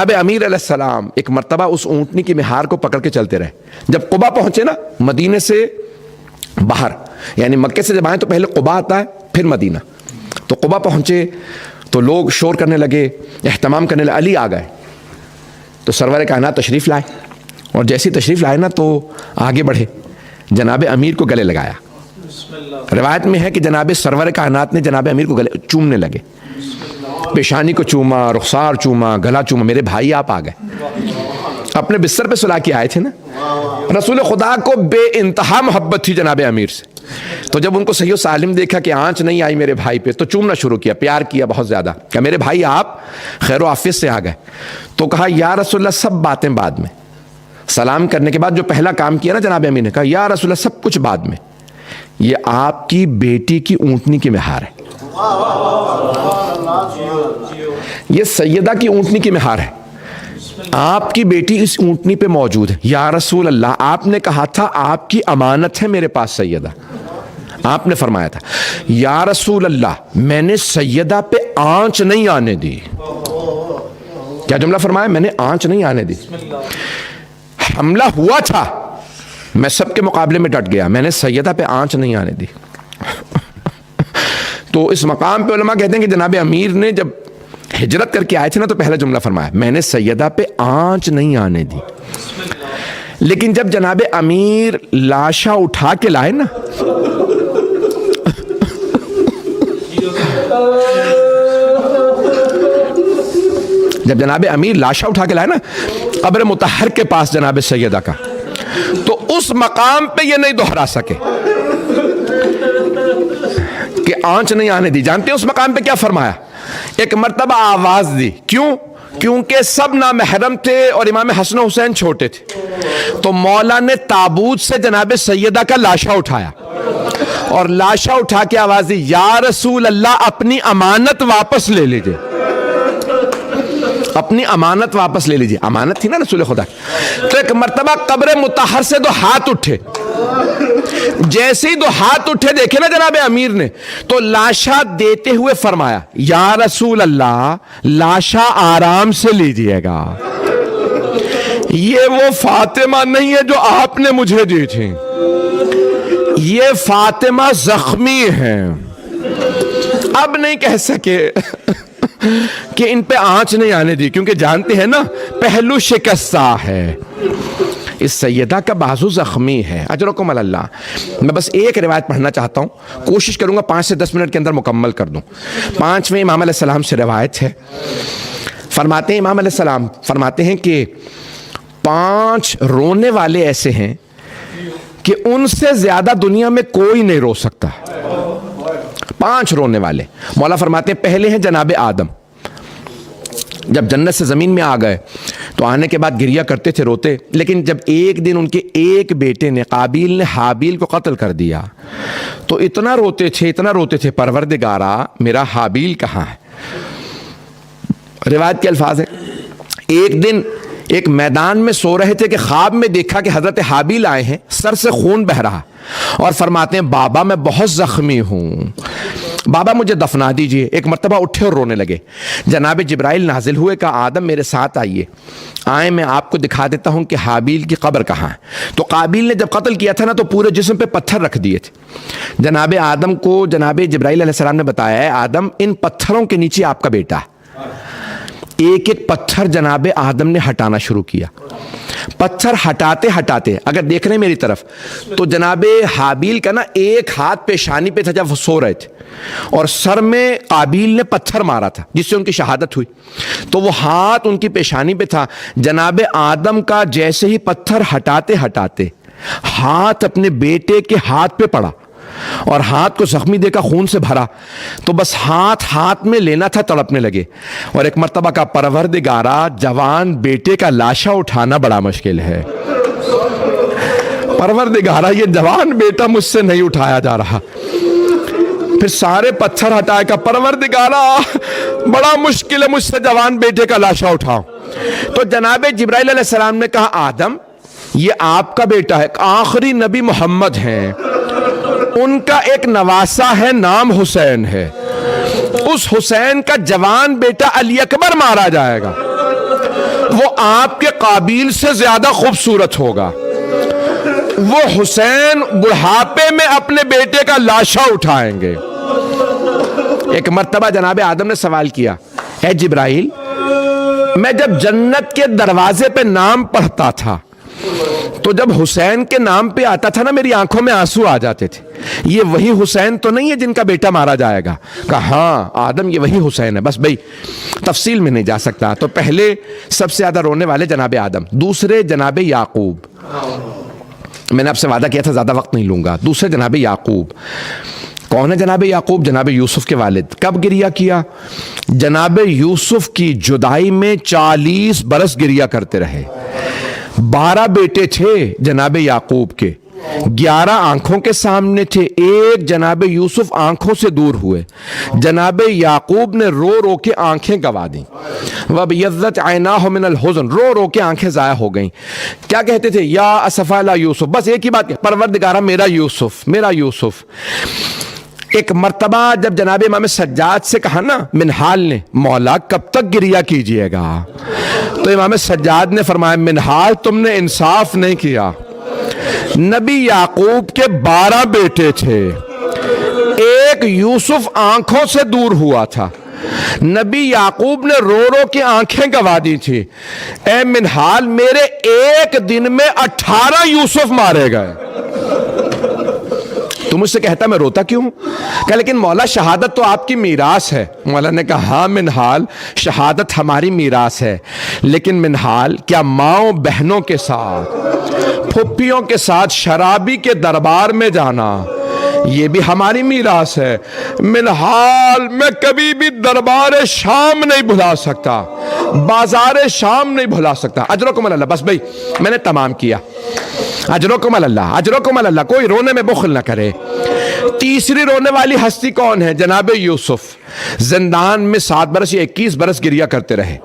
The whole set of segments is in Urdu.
اب امیر علیہ السلام ایک مرتبہ اس اونٹنی کی مہار کو پکڑ کے چلتے رہے. جب قبا پہنچے نا، مدینے سے باہر، یعنی مکے سے جب آئیں تو پہلے قبا آتا ہے پھر مدینہ. تو قبا پہنچے تو لوگ شور کرنے لگے، اہتمام کرنے لگے. علی آ گئے تو سرور کائنات تشریف لائے، اور جیسی تشریف لائے نا تو آگے بڑھے، جناب امیر کو گلے لگایا. روایت میں ہے کہ جناب سرور کائنات نے جناب امیر کو گلے چومنے لگے، پیشانی کو چوما، رخسار چوما، گلا چوما. میرے بھائی آپ آ گئے. اپنے بستر پہ سلا کے آئے تھے نا. رسول خدا کو بے انتہا محبت تھی جناب امیر سے. تو جب ان کو صحیح و سالم دیکھا کہ آنچ نہیں آئی میرے بھائی پہ، تو چومنا شروع کیا، پیار کیا بہت زیادہ. کہ میرے بھائی آپ خیر و عافیت سے آ گئے. تو کہا یا رسول اللہ سب باتیں بعد میں. سلام کرنے کے بعد جو پہلا کام کیا نا جناب امیر نے، کہا یا رسول اللہ سب کچھ بعد میں، یہ آپ کی بیٹی کی اونٹنی کی مہار ہے، یہ سیدہ کی اونٹنی کی مہار ہے، آپ کی بیٹی اس اونٹنی پہ موجود ہے. یا رسول اللہ آپ نے کہا تھا آپ کی امانت ہے میرے پاس سیدہ. آپ نے فرمایا تھا یا رسول اللہ میں نے سیدہ پہ آنچ نہیں آنے دی. کیا جملہ فرمایا؟ میں نے آنچ نہیں آنے دی. حملہ ہوا تھا، میں سب کے مقابلے میں ڈٹ گیا، میں نے سیدہ پہ آنچ نہیں آنے دی. تو اس مقام پہ علماء کہتے ہیں کہ جناب امیر نے جب ہجرت کر کے آئے تھے نا تو پہلا جملہ فرمایا میں نے سیدہ پہ آنچ نہیں آنے دی. لیکن جب جناب امیر لاشا اٹھا کے لائے نا، جب جناب امیر لاشا اٹھا کے لائے نا قبر مطہر کے پاس جناب سیدہ کا، تو اس مقام پہ یہ نہیں دہرا سکے کہ آنچ نہیں آنے دی. جانتے ہیں اس مقام پہ کیا فرمایا؟ ایک مرتبہ آواز دی. کیوں؟ کیونکہ سب نامحرم تھے اور امام حسن و حسین چھوٹے تھے. تو مولا نے تابوت سے جناب سیدہ کا لاشا اٹھایا اور لاشا اٹھا کے آواز دی یا رسول اللہ اپنی امانت واپس لے لیجئے، اپنی امانت واپس لے لیجئے. امانت تھی نا رسول خدا. تو ایک مرتبہ قبر مطہر سے دو ہاتھ اٹھے. جیسے ہی دو ہاتھ اٹھے دیکھے نا جناب امیر نے، تو لاشا دیتے ہوئے فرمایا یا رسول اللہ لاشا آرام سے لیجئے گا، یہ وہ فاطمہ نہیں ہے جو آپ نے مجھے دی تھی، یہ فاطمہ زخمی ہے. اب نہیں کہہ سکے کہ ان پہ آنچ نہیں آنے دی، کیونکہ جانتے ہیں نا پہلو شکستہ ہے، اس سیدہ کا بازو زخمی ہے. اجرکم اللہ. میں بس ایک روایت پڑھنا چاہتا ہوں، کوشش کروں گا 5 سے 10 منٹ کے اندر مکمل کر دوں. 5ویں امام علیہ السلام سے روایت ہے. فرماتے ہیں امام علیہ السلام فرماتے ہیں کہ 5 رونے والے ایسے ہیں کہ ان سے زیادہ دنیا میں کوئی نہیں رو سکتا. 5 رونے والے. مولا فرماتے ہیں پہلے ہیں جناب آدم. جب جنت سے زمین میں آ گئے تو آنے کے بعد گریہ کرتے تھے، روتے. لیکن جب ایک دن ان کے ایک بیٹے نے قابیل نے حابیل کو قتل کر دیا تو اتنا روتے تھے پروردگارا میرا حابیل کہاں ہے. روایت کے الفاظ ہیں ایک دن ایک میدان میں سو رہے تھے کہ خواب میں دیکھا کہ حضرت حابیل آئے ہیں، سر سے خون بہ رہا، اور فرماتے ہیں بابا میں بہت زخمی ہوں، بابا مجھے دفنا دیجئے. ایک مرتبہ اٹھے اور رونے لگے. جناب جبرائیل نازل ہوئے، کہا آدم میرے ساتھ آئیے، آئیں میں آپ کو دکھا دیتا ہوں کہ حابیل کی قبر کہاں ہے. تو قابیل نے جب قتل کیا تھا نا تو پورے جسم پہ پتھر رکھ دیے تھے. جناب آدم کو جناب جبرائیل علیہ السلام نے بتایا ہے آدم ان پتھروں کے نیچے آپ کا بیٹا ہے. ایک ایک پتھر جناب آدم نے ہٹانا شروع کیا. پتھر ہٹاتے ہٹاتے اگر دیکھ رہے ہیں میری طرف تو جناب حابیل کا نا ایک ہاتھ پیشانی پہ تھا جب وہ سو رہے تھے، اور سر میں قابیل نے پتھر مارا تھا جس سے ان کی شہادت ہوئی. تو وہ ہاتھ ان کی پیشانی پہ تھا. جناب آدم کا جیسے ہی پتھر ہٹاتے ہٹاتے ہاتھ اپنے بیٹے کے ہاتھ پہ پڑا اور ہاتھ کو زخمی دیکھا، خون سے بھرا، تو بس ہاتھ میں لینا تھا، تڑپنے لگے. اور ایک مرتبہ کا پروردگارا جوان بیٹے کا لاشا اٹھانا بڑا مشکل ہے، پروردگارا یہ جوان بیٹا مجھ سے نہیں اٹھایا جا رہا. پھر سارے پتھر ہٹائے کا پروردگارا بڑا مشکل ہے مجھ سے جوان بیٹے کا لاشا اٹھاؤ. تو جناب جبرائیل علیہ السلام نے کہا آدم یہ آپ کا بیٹا ہے، آخری نبی محمد ہیں، ان کا ایک نواسا ہے نام حسین ہے، اس حسین کا جوان بیٹا علی اکبر مارا جائے گا. وہ آپ کے قابیل سے زیادہ خوبصورت ہوگا. وہ حسین بڑھاپے میں اپنے بیٹے کا لاشا اٹھائیں گے. ایک مرتبہ جناب آدم نے سوال کیا, اے جبرائیل, میں جب جنت کے دروازے پہ نام پڑھتا تھا تو جب حسین کے نام پہ آتا تھا نا, میری آنکھوں میں آنسو آ جاتے تھے. یہ وہی حسین تو نہیں ہے جن کا بیٹا مارا جائے گا؟ کہا ہاں آدم یہ وہی حسین ہے. بس بھائی تفصیل میں نہیں جا سکتا. تو پہلے سب سے زیادہ رونے والے جناب آدم, دوسرے جناب یعقوب. میں نے آپ سے وعدہ کیا تھا زیادہ وقت نہیں لوں گا. دوسرے جناب یعقوب. کون ہے جناب یعقوب؟ جناب یوسف کے والد. کب گریہ کیا؟ جناب یوسف کی جدائی میں 40 برس گریہ کرتے رہے. 12 بیٹے تھے جناب یعقوب کے, 11 آنکھوں کے سامنے تھے, ایک جناب یوسف آنکھوں سے دور ہوئے. جناب یعقوب نے رو رو کے آنکھیں گوا دیں. وَبِيَضَّتْ عَيْنَاهُ مِنَ الْحُزْنِ, رو رو کے آنکھیں ضائع ہو گئیں. کیا کہتے تھے؟ یا اسفا علی یوسف. بس ایک ہی بات, پروردگارہ میرا یوسف, میرا یوسف. ایک مرتبہ جب جناب امام سجاد سے کہا نا منہال نے, مولا کب تک گریہ کیجئے گا؟ تو امام سجاد نے فرمایا, منہال تم نے انصاف نہیں کیا. نبی یعقوب کے 12 بیٹے تھے, ایک یوسف آنکھوں سے دور ہوا تھا. نبی یعقوب نے رو رو کے آنکھیں گوا دی تھی. اے منہال, میرے ایک دن میں 18 یوسف مارے گئے. تو مجھ سے کہتا میں روتا کیوں؟ کہ لیکن مولا شہادت تو آپ کی میراث ہے. مولا نے کہا ہاں منہال, شہادت ہماری میراث ہے, لیکن منہال کیا ماؤں بہنوں کے ساتھ, پھپھیوں کے ساتھ شرابی کے دربار میں جانا یہ بھی ہماری میراث ہے. منہال میں کبھی بھی دربار شام نہیں بھلا سکتا, بازار شام نہیں بھلا سکتا. اجرکم اللہ. بس بھائی میں نے تمام کیا. اجرکم اللہ, اجرکم اللہ. کوئی رونے میں بخل نہ کرے. تیسری رونے والی ہستی کون ہے؟ جناب یوسف. زندان میں 7 برس یا 21 برس گریہ کرتے رہے.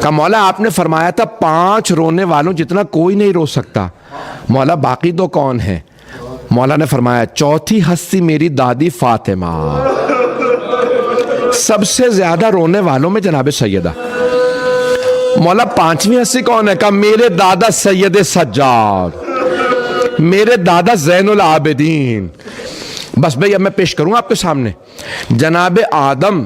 کہا مولا آپ نے فرمایا تھا 5 رونے والوں جتنا کوئی نہیں رو سکتا. مولا باقی 2 کون ہیں؟ مولا نے فرمایا چوتھی ہستی میری دادی فاطمہ. سب سے زیادہ رونے والوں میں جناب سیدہ. مولا 5ویں ہستی کون ہے؟ کہا میرے دادا سید سجاد, میرے دادا زین العابدین. بس بھئی اب میں پیش کروں آپ کے سامنے. جناب آدم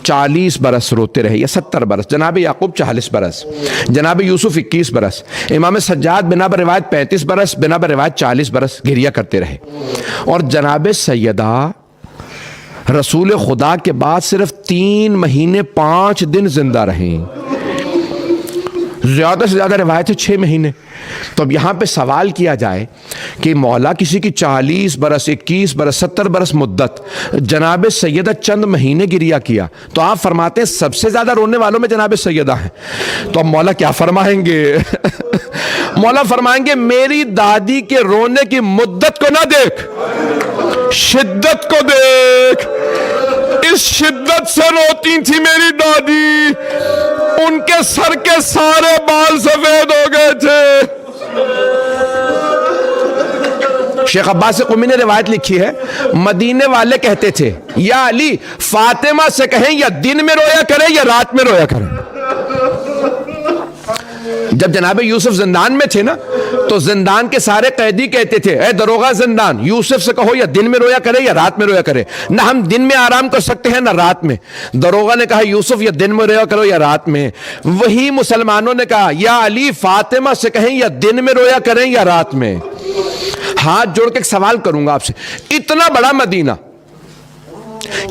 40 برس روتے رہے یا 70 برس, جناب یعقوب 40 برس, جناب یوسف 21 برس, امام سجاد بنا بر روایت 35 برس, بنا بر روایت 40 برس گریہ کرتے رہے. اور جناب سیدہ رسول خدا کے بعد صرف 3 مہینے 5 دن زندہ رہیں. زیادہ سے زیادہ روایت ہے 6 مہینے. تو اب یہاں پہ سوال کیا جائے کہ مولا کسی کی 40 برس 21 برس 70 برس مدت, جناب سیدہ چند مہینے گریہ کیا, تو آپ فرماتے ہیں سب سے زیادہ رونے والوں میں جناب سیدہ ہیں. تو اب مولا کیا فرمائیں گے؟ مولا فرمائیں گے میری دادی کے رونے کی مدت کو نہ دیکھ, شدت کو دیکھ. اس شدت سے روتی تھی میری دادی, ان کے سر کے سارے بال سفید ہو گئے تھے. شیخ عباس قمی نے روایت لکھی ہے, مدینے والے کہتے تھے یا علی فاطمہ سے کہیں یا دن میں رویا کرے یا رات میں رویا کرے. جب جناب یوسف زندان میں تھے نا, تو زندان کے سارے قیدی کہتے تھے اے دروغہ زندان, یوسف سے کہو یا دن میں رویا کرے یا رات میں رویا کرے, نہ ہم دن میں آرام کر سکتے ہیں نہ رات میں. دروغہ نے کہا یوسف یا دن میں رویا کرو یا رات میں. وہی مسلمانوں نے کہا یا علی فاطمہ سے کہیں یا دن میں رویا کریں یا رات میں. ہاتھ جوڑ کے ایک سوال کروں گا آپ سے, اتنا بڑا مدینہ,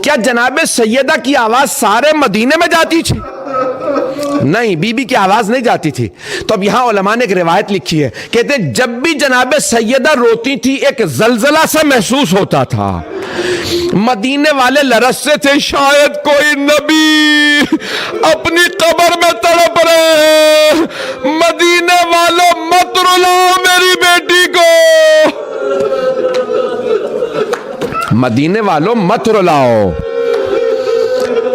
کیا جناب سیدہ کی آواز سارے مدینے میں جاتی تھی؟ نہیں, بی بی کی آواز نہیں جاتی تھی. تو اب یہاں علماء نے ایک روایت لکھی ہے, کہتے ہیں جب بھی جناب سیدہ روتی تھی ایک زلزلہ سا محسوس ہوتا تھا. مدینے والے لرزتے تھے, شاید کوئی نبی اپنی قبر میں تڑپ رہے ہیں, مدینے والوں مت رلاؤ میری بیٹی کو, مدینے والوں مت رلاؤ.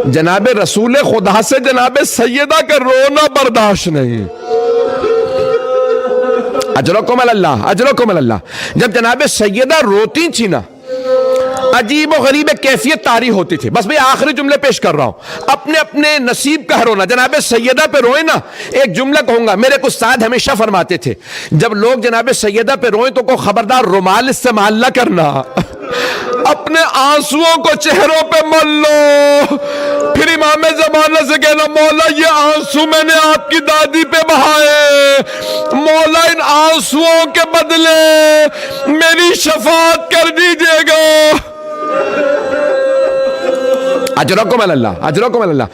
جناب رسول خدا سے جناب سیدہ کا رونا برداشت نہیں. اجرکم اللہ, اجرکم اللہ. جب جناب سیدہ روتی تھی نا, عجیب و غریب کیفیت طاری ہوتی تھی. بس بھئی آخری جملے پیش کر رہا ہوں. اپنے اپنے نصیب کا رونا. جناب سیدہ پہ روئے نا, ایک جملہ کہوں گا, میرے کچھ استاد ہمیشہ فرماتے تھے جب لوگ جناب سیدہ پہ روئیں تو کو خبردار رومال استعمال نہ کرنا, اپنے آنسوؤں کو چہروں پہ مل لو, پھر امام زمانہ سے کہنا مولا یہ آنسو میں نے آپ کی دادی پہ بہائے, مولا ان آنسوؤں کے بدلے میری شفاعت کر دیجئے گا. اجرکم اللہ, اجرکم اللہ.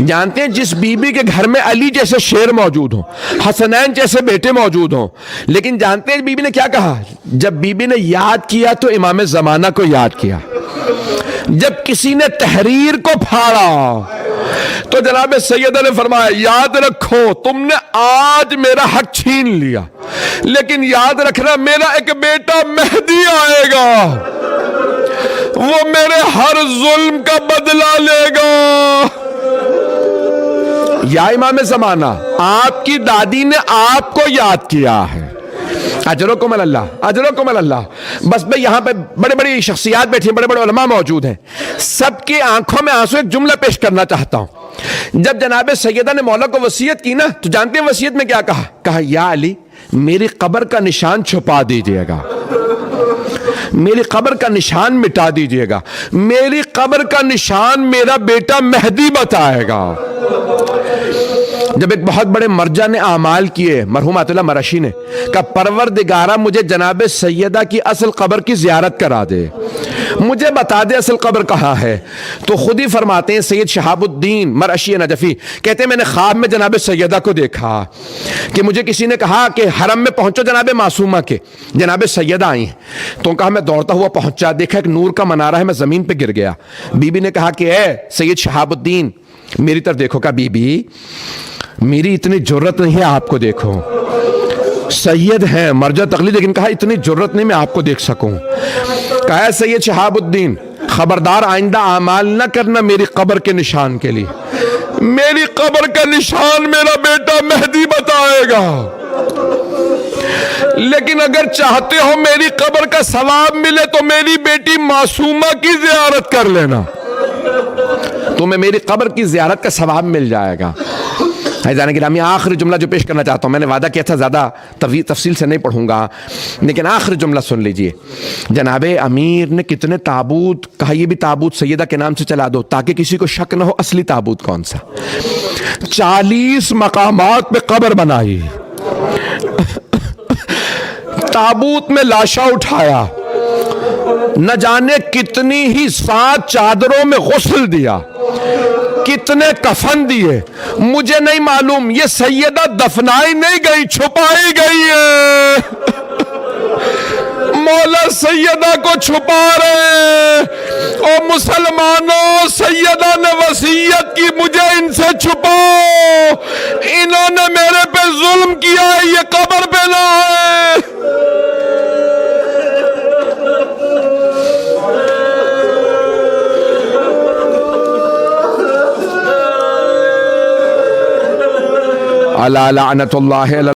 جانتے ہیں جس بی بی کے گھر میں علی جیسے شیر موجود ہوں, حسنین جیسے بیٹے موجود ہوں, لیکن جانتے ہیں بی بی نے کیا کہا؟ جب بی بی نے یاد کیا تو امام زمانہ کو یاد کیا. جب کسی نے تحریر کو پھاڑا تو جناب سیدہ نے فرمایا یاد رکھو تم نے آج میرا حق چھین لیا, لیکن یاد رکھنا میرا ایک بیٹا مہدی آئے گا, وہ میرے ہر ظلم کا بدلہ لے گا. یا امام زمانہ, آپ کی دادی نے آپ کو یاد کیا ہے. اجرکم اللہ, اجرکم اللہ. بس میں یہاں پہ بڑے بڑی شخصیات بیٹھی ہیں, بڑے بڑے علماء موجود ہیں, سب کی آنکھوں میں آنسو. ایک جملہ پیش کرنا چاہتا ہوں. جب جناب سیدہ نے مولا کو وصیت کی نا تو جانتے ہیں وصیت میں کیا کہا؟ کہا یا علی میری قبر کا نشان چھپا دیجئے گا, میری قبر کا نشان مٹا دیجئے گا, میری قبر کا نشان میرا بیٹا مہدی بتائے گا. جب ایک بہت بڑے مرجع نے اعمال کیے, مرحوم آیت اللہ مرشی نے, کہا پروردگارہ مجھے جناب سیدہ کی اصل قبر کی زیارت کرا دے, مجھے بتا دے اصل قبر کہاں ہے. تو خود ہی فرماتے ہیں سید شہاب الدین مرشی نجفی, کہتے ہیں میں نے خواب میں جناب سیدہ کو دیکھا کہ مجھے کسی نے کہا کہ حرم میں پہنچو جناب معصومہ کے, جناب سیدہ آئی ہیں. تو کہا میں دوڑتا ہوا پہنچا, دیکھا ایک نور کا منارہ ہے, میں زمین پہ گر گیا. بی بی نے کہا کہ اے سید شہاب الدین میری طرف دیکھو. کہا بی بی میری اتنی جرت نہیں ہے آپ کو دیکھو, سید ہیں مرجع تقلید, لیکن کہا اتنی جرت نہیں میں آپ کو دیکھ سکوں. کہا سید شہاب الدین خبردار آئندہ اعمال نہ کرنا میری قبر کے نشان کے لیے, میری قبر کا نشان میرا بیٹا مہدی بتائے گا, لیکن اگر چاہتے ہو میری قبر کا ثواب ملے تو میری بیٹی معصومہ کی زیارت کر لینا, تمہیں میری قبر کی زیارت کا ثواب مل جائے گا. حضرات گرامی آخری جملہ جو پیش کرنا چاہتا ہوں, میں نے وعدہ کیا تھا زیادہ تفصیل سے نہیں پڑھوں گا, لیکن آخری جملہ سن لیجئے. جناب امیر نے کتنے تابوت, کہا یہ بھی تابوت سیدہ کے نام سے چلا دو تاکہ کسی کو شک نہ ہو اصلی تابوت کون سا. 40 مقامات پہ قبر بنائی, تابوت میں لاشا اٹھایا, نہ جانے کتنی ہی 7 چادروں میں غسل دیا, کتنے کفن دیے, مجھے نہیں معلوم. یہ سیدہ دفنائی نہیں گئی, چھپائی گئی ہے. مولا سیدہ کو چھپا رہے. او مسلمانوں, سیدہ نے وصیت کی مجھے ان سے چھپاؤ, انہوں نے میرے پہ ظلم کیا ہے, یہ قبر پہ نہ ہے. الا لعنت اللہ